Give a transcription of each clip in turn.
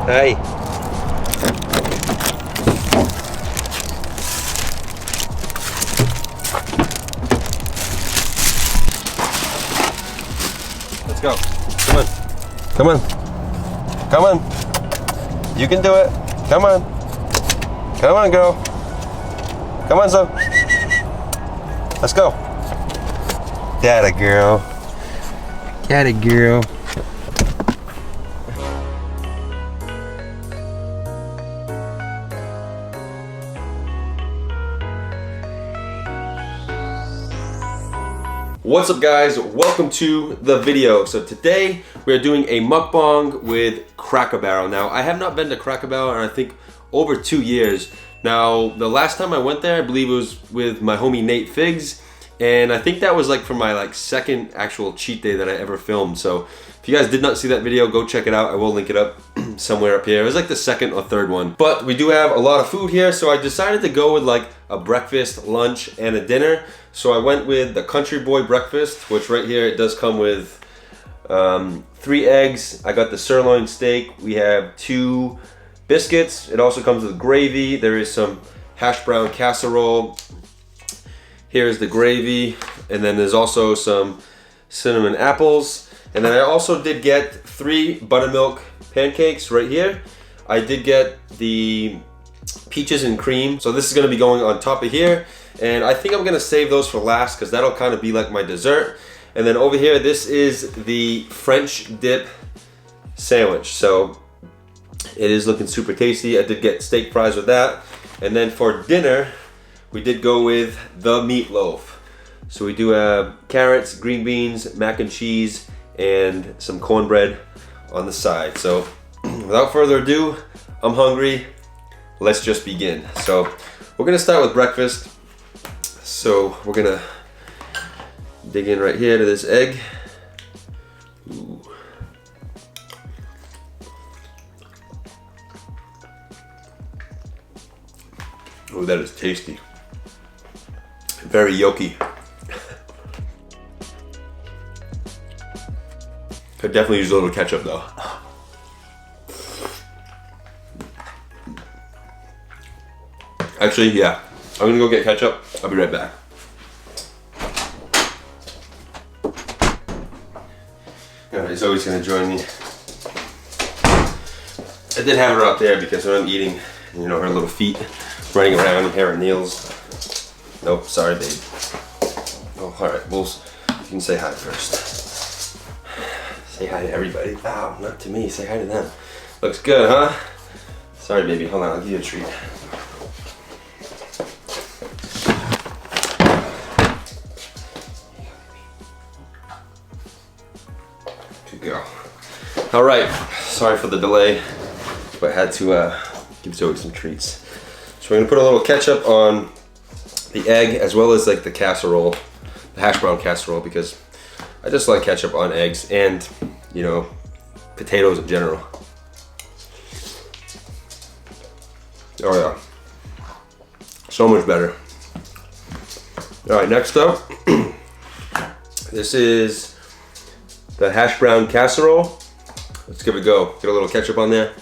Hey. Let's go. Come on. Come on. Come on. You can do it. Come on. Come on, girl. Come on, son. Let's go. That a girl. That a girl. What's up, guys? Welcome to the video. So today we are doing a mukbang with Cracker Barrel. Now, I have not been to Cracker Barrel in I think over 2 years. Now, the last time I went there, I believe it was with my homie Nate Figs, and I think that was like for my second actual cheat day that I ever filmed. So if you guys did not see that video, go check it out. I will link it up somewhere up here. It was like the second or third one. But we do have a lot of food here, so I decided to go with like a breakfast, lunch, and a dinner. So I went with the Country Boy breakfast, which right here it does come with 3 eggs. I got the sirloin steak. We have 2 biscuits. It also comes with gravy. There is some hash brown casserole. Here's the gravy, and then there's also some cinnamon apples. And then I also did get 3 buttermilk pancakes right here. I did get the peaches and cream. So this is gonna be going on top of here. And I think I'm gonna save those for last because that'll kind of be like my dessert. And then over here, this is the French dip sandwich. So it is looking super tasty. I did get steak fries with that. And then for dinner, we did go with the meatloaf. So we do have carrots, green beans, mac and cheese, and some cornbread on the side. So without further ado, I'm hungry. Let's just begin. So we're gonna start with breakfast. So we're gonna dig in right here to this egg. Ooh. Oh, that is tasty. Very yolky. Could definitely use a little ketchup though. Actually, yeah. I'm gonna go get ketchup. I'll be right back. Yeah, he's always gonna join me. I did have her out there because when I'm eating, you know, her little feet running around and hair and nails. Nope, sorry, babe. Oh, all right. Well, you can say hi first. Say hi to everybody. Ow, not to me. Say hi to them. Looks good, huh? Sorry, baby. Hold on. I'll give you a treat. Go. All right, sorry for the delay, but I had to give Zoe some treats. So we're gonna put a little ketchup on the egg as well as like the casserole, the hash brown casserole, because I just like ketchup on eggs and, you know, potatoes in general. Oh yeah, so much better. All right, next up, this is the hash brown casserole. Let's give it a go. Get a little ketchup on there.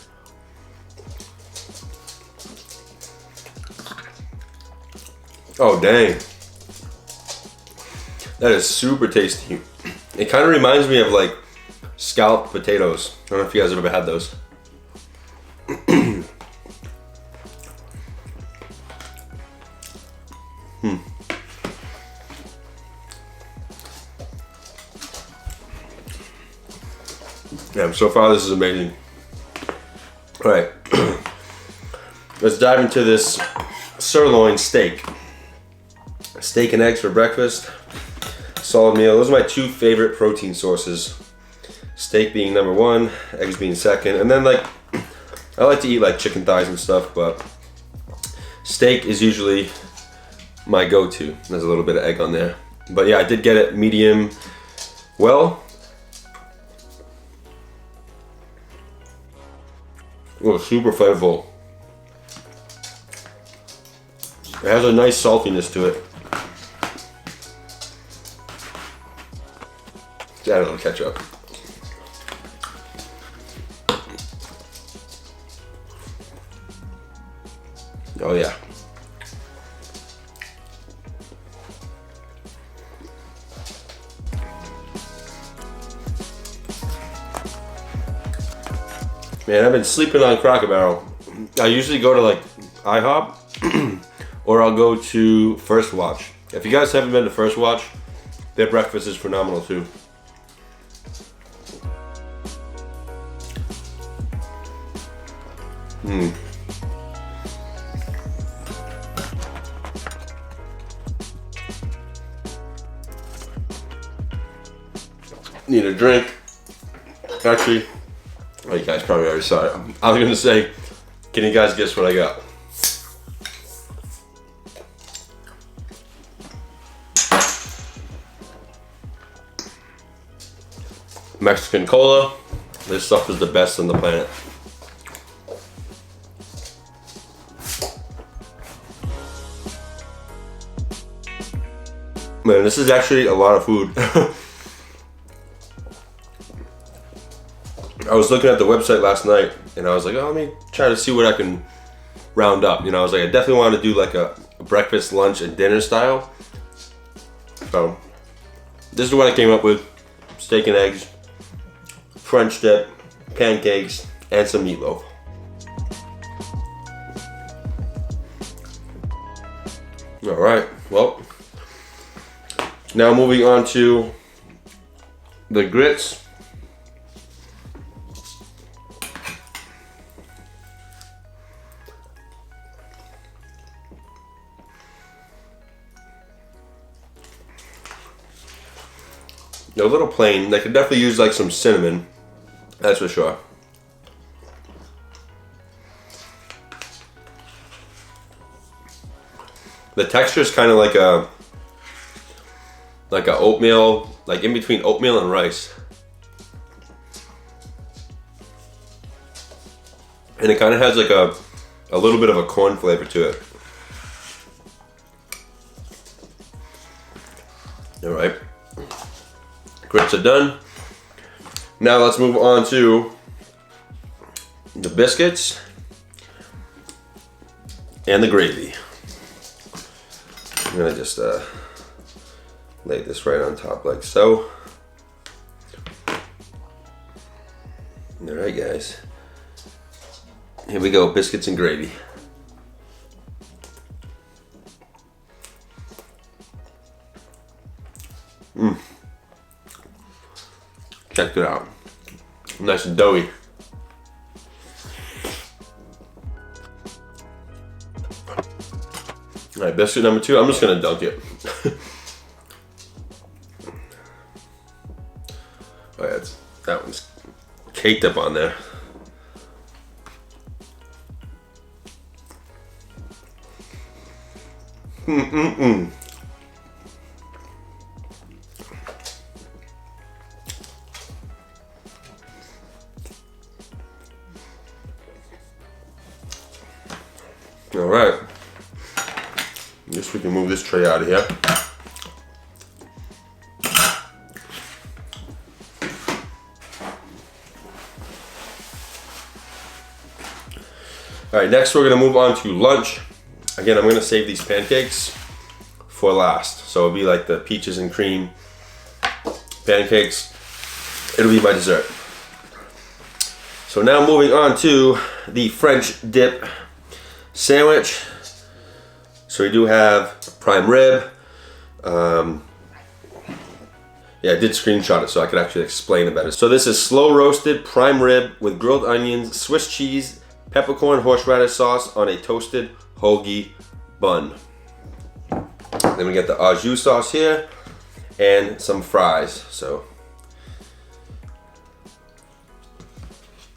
Oh dang. That is super tasty. It kind of reminds me of like scalloped potatoes. I don't know if you guys have ever had those. Yeah, so far this is amazing. All right, let's dive into this sirloin steak. Steak and eggs for breakfast. Solid meal. Those are my 2 favorite protein sources. Steak being number 1, eggs being second. And then like, I like to eat like chicken thighs and stuff, but steak is usually my go-to. There's a little bit of egg on there. But yeah, I did get it medium well. Oh, super flavorful. It has a nice saltiness to it. Let's add a little ketchup. Oh yeah. Man, I've been sleeping on Cracker Barrel. I usually go to like IHOP or I'll go to First Watch. If you guys haven't been to First Watch, their breakfast is phenomenal too. Need a drink. Actually, oh, you guys probably already saw it. I was gonna say, can you guys guess what I got? Mexican cola. This stuff is the best on the planet. Man, this is actually a lot of food. I was looking at the website last night and I was like, oh, let me try to see what I can round up. You know, I was like, I definitely want to do like a breakfast, lunch, and dinner style. So this is what I came up with. Steak and eggs, French dip, pancakes, and some meatloaf. All right, well, now moving on to the grits. They're a little plain. They could definitely use like some cinnamon, that's for sure. The texture is kind of like a oatmeal, like in between oatmeal and rice. And it kind of has like a little bit of a corn flavor to it. All right. Grits are done. Now let's move on to the biscuits and the gravy. I'm gonna just lay this right on top like so. All right, guys. Here we go, biscuits and gravy. Check it out. Nice and doughy. All right, biscuit number 2. I'm just gonna dunk it. Oh yeah, that one's caked up on there. All right, I guess we can move this tray out of here. All right, next we're gonna move on to lunch. Again, I'm gonna save these pancakes for last. So it'll be like the peaches and cream pancakes. It'll be my dessert. So now moving on to the French dip sandwich. So we do have prime rib. Yeah, I did screenshot it so I could actually explain it better. So this is slow roasted prime rib with grilled onions, Swiss cheese, peppercorn, horseradish sauce on a toasted hoagie bun. Then we get the au jus sauce here and some fries. So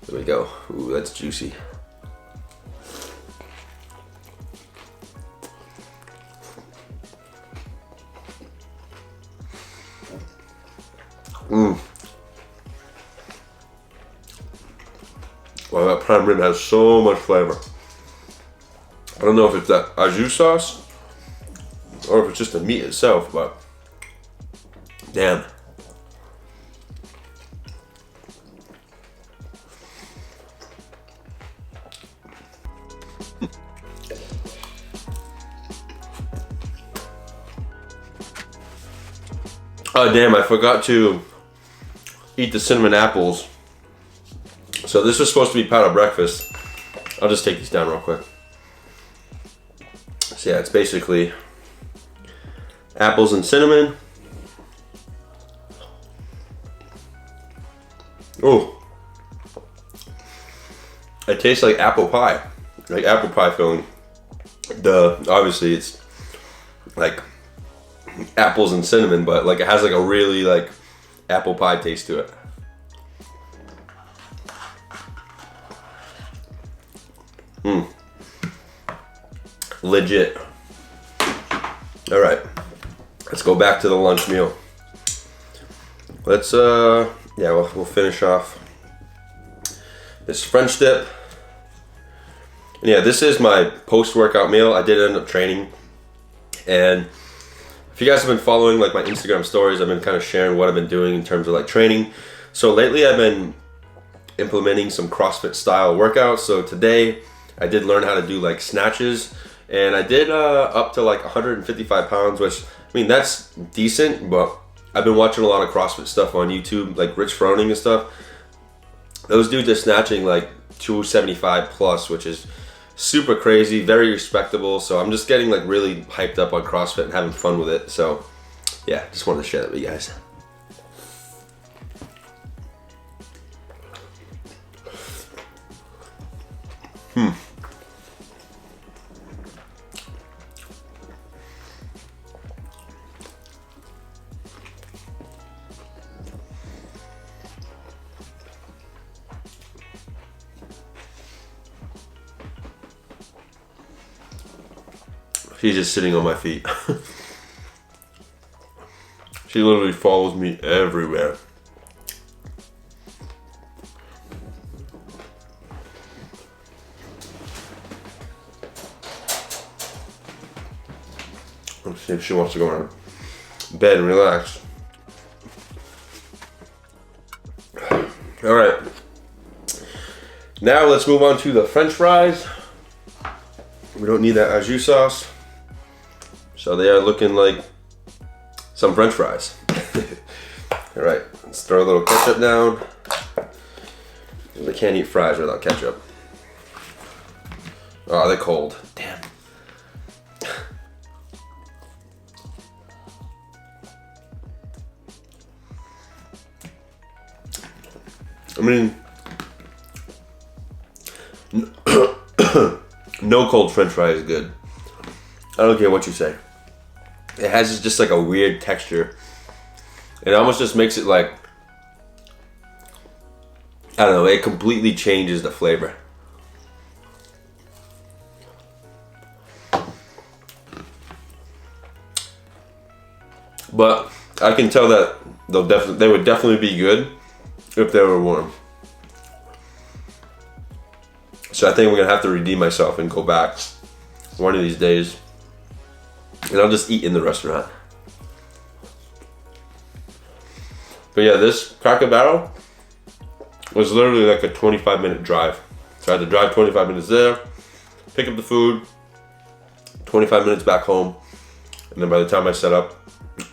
there we go. Ooh, that's juicy. Wow, that prime rib has so much flavor. I don't know if it's that au jus sauce or if it's just the meat itself, but damn. Oh damn, I forgot to eat the cinnamon apples. So this was supposed to be part of breakfast. I'll just take these down real quick. So yeah, it's basically apples and cinnamon. Oh, it tastes like apple pie filling. Obviously it's like apples and cinnamon, but like it has like a really like apple pie taste to it. Legit. All right, let's go back to the lunch meal. Let's yeah, we'll finish off this French dip. And yeah, this is my post-workout meal. I did end up training, and if you guys have been following like my Instagram stories, I've been kind of sharing what I've been doing in terms of like training. So lately I've been implementing some CrossFit style workouts. So today I did learn how to do like snatches, and I did up to like 155 pounds, which, I mean, that's decent, but I've been watching a lot of CrossFit stuff on YouTube, like Rich Froning and stuff. Those dudes are snatching like 275 plus, which is super crazy, very respectable. So I'm just getting like really hyped up on CrossFit and having fun with it. So yeah, just wanted to share that with you guys. She's just sitting on my feet. She literally follows me everywhere. Let's see if she wants to go on bed and relax. All right. Now let's move on to the French fries. We don't need that au jus sauce. So they are looking like some French fries. All right, let's throw a little ketchup down. I can't eat fries without ketchup. Oh, they're cold. Damn. I mean, no cold French fry is good. I don't care what you say. It has just like a weird texture. It almost just makes it like, I don't know, it completely changes the flavor. But I can tell that they would definitely be good if they were warm. So I think we're gonna have to redeem myself and go back one of these days. And I'll just eat in the restaurant. But yeah, this Cracker Barrel was literally like a 25-minute drive. So I had to drive 25 minutes there, pick up the food, 25 minutes back home, and then by the time I set up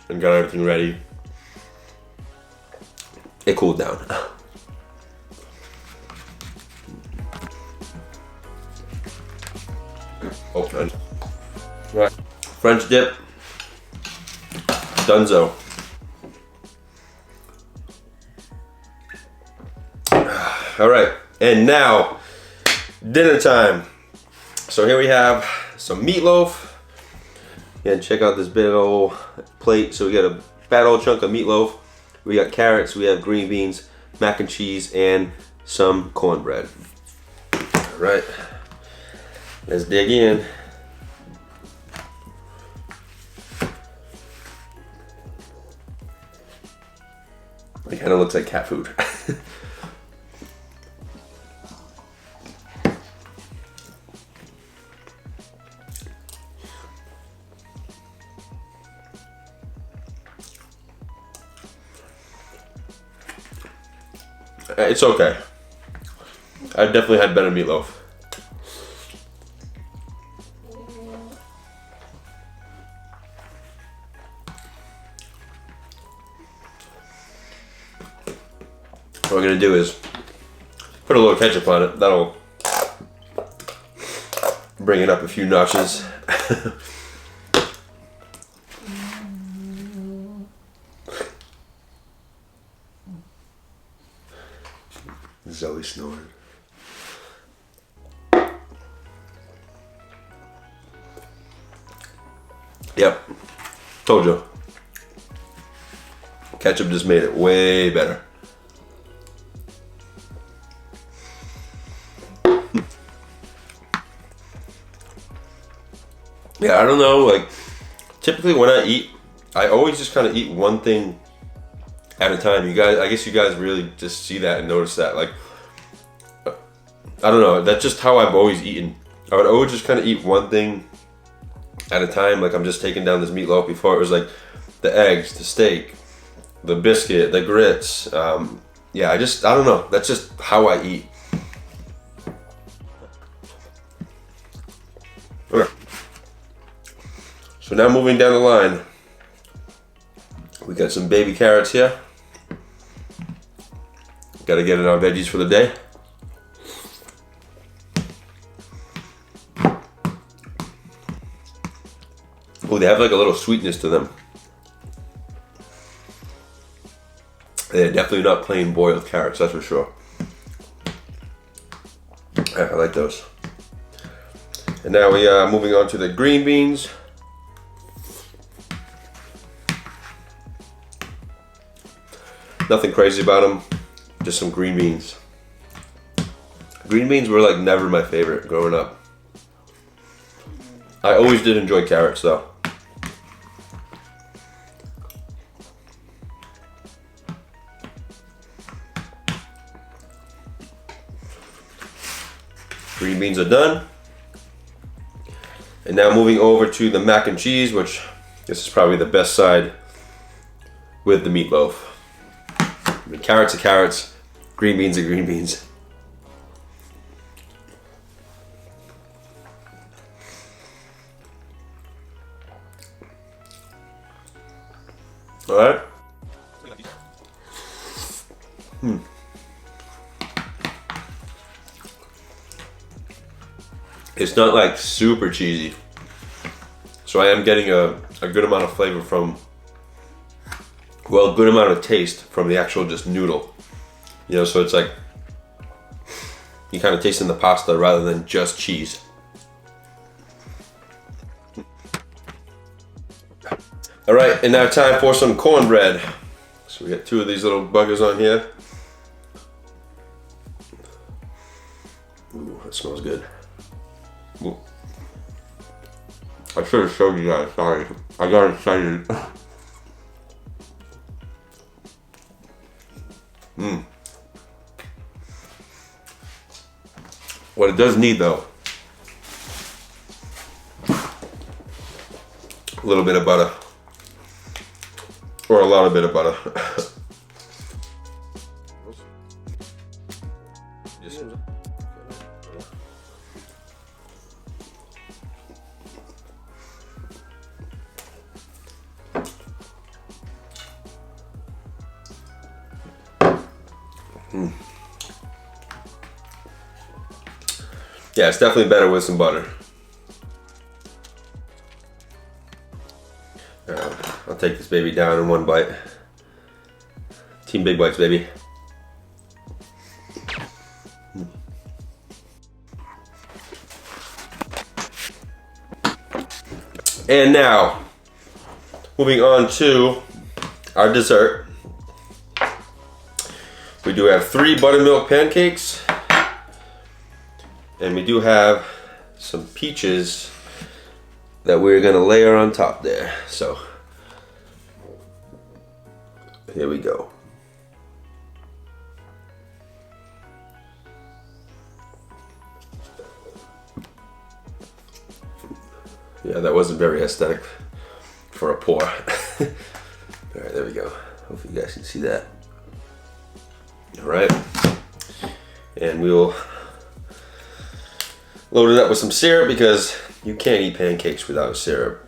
and got everything ready, it cooled down. Oh, right. French dip, Dunzo. All right, and now dinner time. So here we have some meatloaf. And check out this big old plate. So we got a fat old chunk of meatloaf. We got carrots, we have green beans, mac and cheese, and some cornbread. All right, let's dig in. It kind of looks like cat food. It's okay. I definitely had better meatloaf. do is put a little ketchup on it. That'll bring it up a few notches. Zoe snoring. Yep, told you. Ketchup just made it way better. Yeah, I don't know, like, typically when I eat, I always just kind of eat one thing at a time. You guys, I guess you guys really just see that and notice that. Like, I don't know, that's just how I've always eaten. I would always just kind of eat one thing at a time. Like, I'm just taking down this meatloaf. Before it was like the eggs, the steak, the biscuit, the grits. Yeah, I don't know, that's just how I eat. Okay. So now moving down the line, we got some baby carrots here. Got to get in our veggies for the day. Oh, they have like a little sweetness to them. They're definitely not plain boiled carrots, that's for sure. I like those. And now we are moving on to the green beans. Nothing crazy about them, just some green beans. Green beans were like never my favorite growing up. I always did enjoy carrots though. Green beans are done. And now moving over to the mac and cheese, which this is probably the best side with the meatloaf. I mean, carrots are carrots, green beans are green beans. All right. It's not like super cheesy, so I am getting a good amount of flavor from, well, a good amount of taste from the actual just noodle. You know, so it's like you kind of taste in the pasta rather than just cheese. All right, and now time for some cornbread. So we got two of these little buggers on here. Ooh, that smells good. Ooh. I should have showed you guys, sorry. I got excited. What it does need though, a little bit of butter. Or a lot of bit of butter. Yeah, it's definitely better with some butter. I'll take this baby down in one bite. Team Big Bites, baby. And now, moving on to our dessert. We do have 3 buttermilk pancakes. And we do have some peaches that we're gonna layer on top there. So, here we go. Yeah, that wasn't very aesthetic for a pour. All right, there we go. Hopefully you guys can see that. All right, and we will load it up with some syrup because you can't eat pancakes without syrup.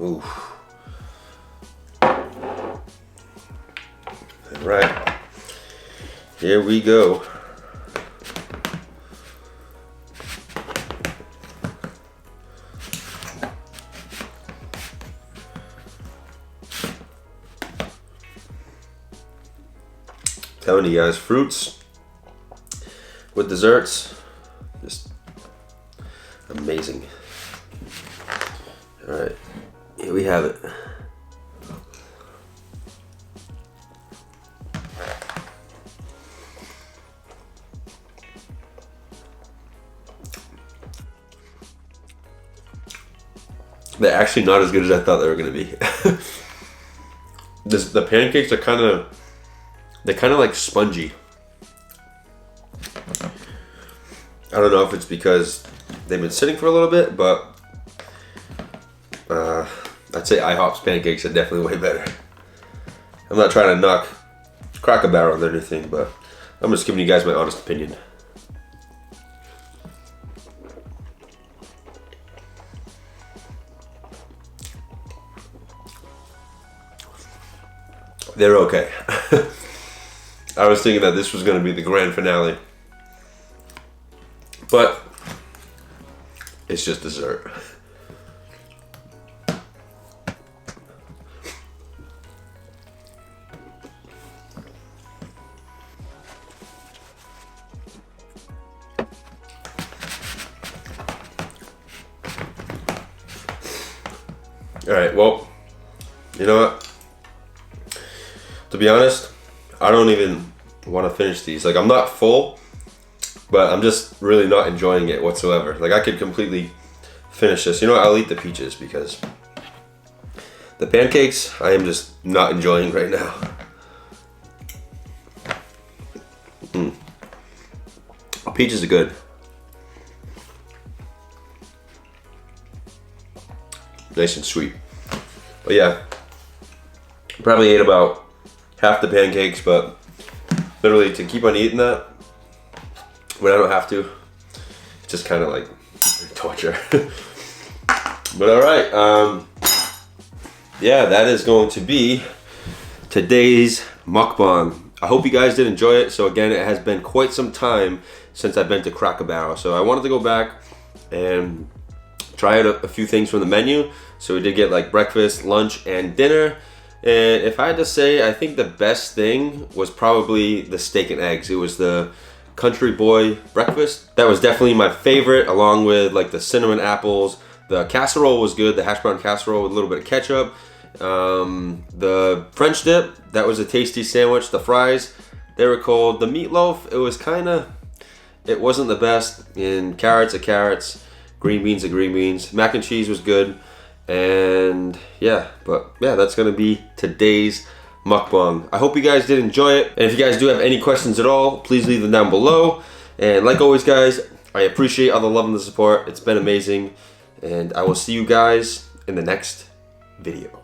Ooh. right, here we go. Telling you guys, fruits with desserts, just amazing. All right, here we have it. They're actually not as good as I thought they were gonna be. The pancakes are they're kind of like spongy. I don't know if it's because they've been sitting for a little bit, but I'd say IHOP's pancakes are definitely way better. I'm not trying to knock Cracker Barrel or anything, but I'm just giving you guys my honest opinion. They're okay. I was thinking that this was going to be the grand finale, but it's just dessert. All right, well, you know what? To be honest, I don't even want to finish these. Like, I'm not full, but I'm just really not enjoying it whatsoever. Like, I could completely finish this. You know what? I'll eat the peaches because the pancakes, I am just not enjoying right now. Peaches are good. Nice and sweet. But yeah, probably ate about half the pancakes, but literally to keep on eating that when I don't have to, it's just kind of like torture. But all right, yeah, that is going to be today's mukbang. I hope you guys did enjoy it. So again, it has been quite some time since I've been to Cracker Barrel, so I wanted to go back and try out a few things from the menu. So we did get like breakfast, lunch, and dinner. And if I had to say, I think the best thing was probably the steak and eggs. It was the Country Boy breakfast. That was definitely my favorite, along with like the cinnamon apples. The casserole was good, the hash brown casserole with a little bit of ketchup. The French dip, that was a tasty sandwich. The fries, they were cold. The meatloaf, it wasn't the best. And carrots are carrots, green beans are green beans. Mac and cheese was good. And yeah, but yeah, that's gonna be today's mukbang. I hope you guys did enjoy it. And if you guys do have any questions at all, please leave them down below. And like always, guys, I appreciate all the love and the support. It's been amazing. And I will see you guys in the next video.